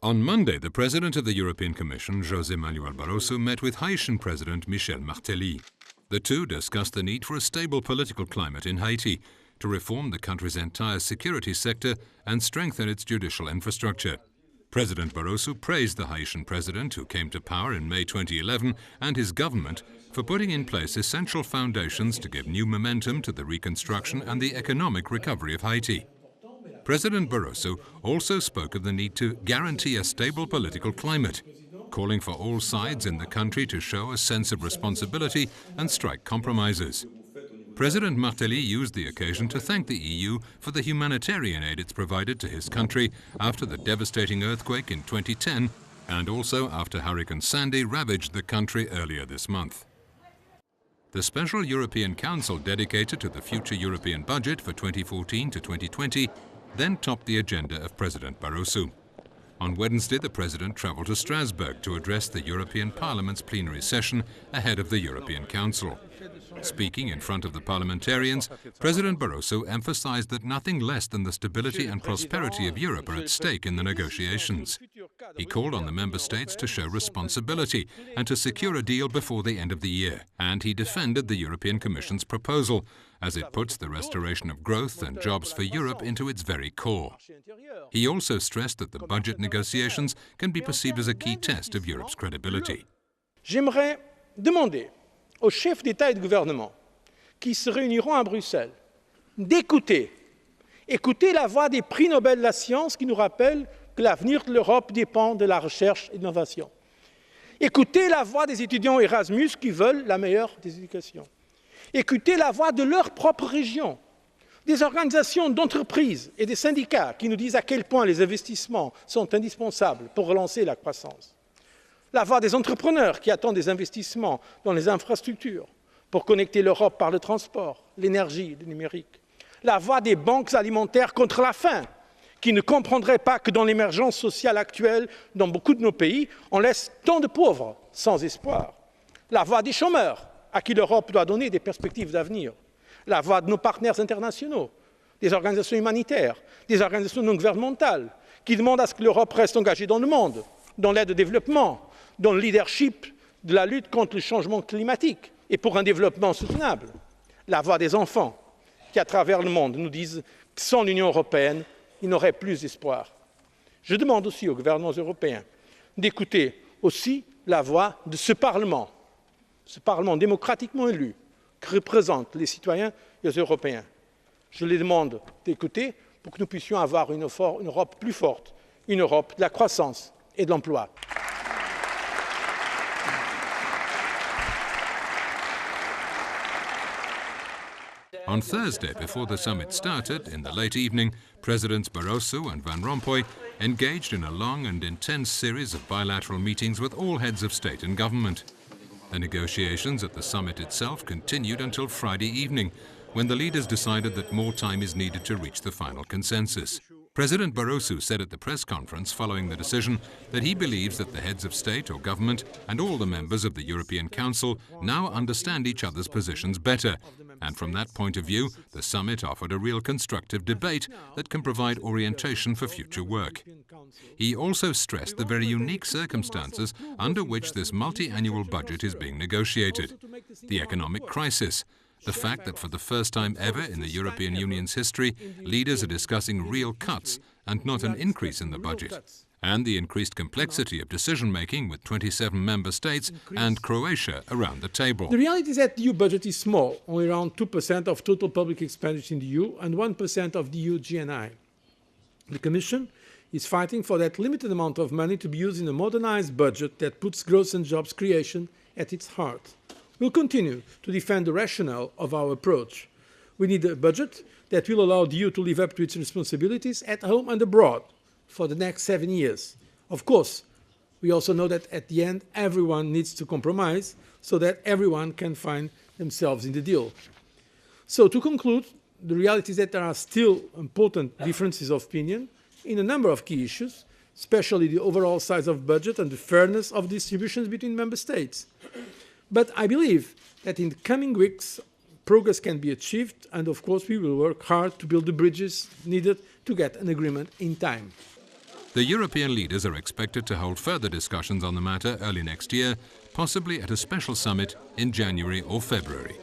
On Monday, the President of the European Commission, José Manuel Barroso, met with Haitian President Michel Martelly. The two discussed the need for a stable political climate in Haiti, to reform the country's entire security sector and strengthen its judicial infrastructure. President Barroso praised the Haitian president, who came to power in May 2011, and his government for putting in place essential foundations to give new momentum to the reconstruction and the economic recovery of Haiti. President Barroso also spoke of the need to guarantee a stable political climate, calling for all sides in the country to show a sense of responsibility and strike compromises. President Martelly used the occasion to thank the EU for the humanitarian aid it's provided to his country after the devastating earthquake in 2010 and also after Hurricane Sandy ravaged the country earlier this month. The Special European Council dedicated to the future European budget for 2014 to 2020 then topped the agenda of President Barroso. On Wednesday, the President travelled to Strasbourg to address the European Parliament's plenary session ahead of the European Council. Speaking in front of the parliamentarians, President Barroso emphasized that nothing less than the stability and prosperity of Europe are at stake in the negotiations. He called on the member states to show responsibility and to secure a deal before the end of the year, and he defended the European Commission's proposal, as it puts the restoration of growth and jobs for Europe into its very core. He also stressed that the budget negotiations can be perceived as a key test of Europe's credibility. J'aimerais demander aux chefs d'État et de gouvernement qui se réuniront à Bruxelles d'écouter la voix des prix Nobel de la science qui nous rappellent que l'avenir de l'Europe dépend de la recherche et de l'innovation. Écoutez la voix des étudiants Erasmus qui veulent la meilleure des éducations. Écoutez la voix de leur propre région, des organisations d'entreprises et des syndicats qui nous disent à quel point les investissements sont indispensables pour relancer la croissance. La voix des entrepreneurs qui attendent des investissements dans les infrastructures pour connecter l'Europe par le transport, l'énergie et le numérique. La voix des banques alimentaires contre la faim, qui ne comprendraient pas que dans l'émergence sociale actuelle, dans beaucoup de nos pays, on laisse tant de pauvres sans espoir. La voix des chômeurs, à qui l'Europe doit donner des perspectives d'avenir. La voix de nos partenaires internationaux, des organisations humanitaires, des organisations non gouvernementales, qui demandent à ce que l'Europe reste engagée dans le monde, dans l'aide au développement, dans le leadership de la lutte contre le changement climatique et pour un développement soutenable. La voix des enfants qui, à travers le monde, nous disent que sans l'Union européenne, ils n'auraient plus d'espoir. Je demande aussi aux gouvernements européens d'écouter aussi la voix de ce Parlement démocratiquement élu, qui représente les citoyens et les Européens. Je les demande d'écouter pour que nous puissions avoir une Europe plus forte, une Europe de la croissance et de l'emploi. On Thursday, before the summit started, in the late evening, Presidents Barroso and Van Rompuy engaged in a long and intense series of bilateral meetings with all heads of state and government. The negotiations at the summit itself continued until Friday evening, when the leaders decided that more time is needed to reach the final consensus. President Barroso said at the press conference following the decision that he believes that the heads of state or government and all the members of the European Council now understand each other's positions better, and from that point of view, the summit offered a real constructive debate that can provide orientation for future work. He also stressed the very unique circumstances under which this multi-annual budget is being negotiated: the economic crisis, the fact that for the first time ever in the European Union's history, leaders are discussing real cuts and not an increase in the budget, and the increased complexity of decision-making with 27 member states and Croatia around the table. The reality is that the EU budget is small, only around 2% of total public expenditure in the EU and 1% of the EU GNI. The Commission is fighting for that limited amount of money to be used in a modernized budget that puts growth and jobs creation at its heart. We'll continue to defend the rationale of our approach. We need a budget that will allow the EU to live up to its responsibilities at home and abroad for the next 7 years. Of course, we also know that at the end, everyone needs to compromise so that everyone can find themselves in the deal. So to conclude, the reality is that there are still important differences of opinion in a number of key issues, especially the overall size of budget and the fairness of distributions between member states. But I believe that in the coming weeks, progress can be achieved, and of course we will work hard to build the bridges needed to get an agreement in time. The European leaders are expected to hold further discussions on the matter early next year, possibly at a special summit in January or February.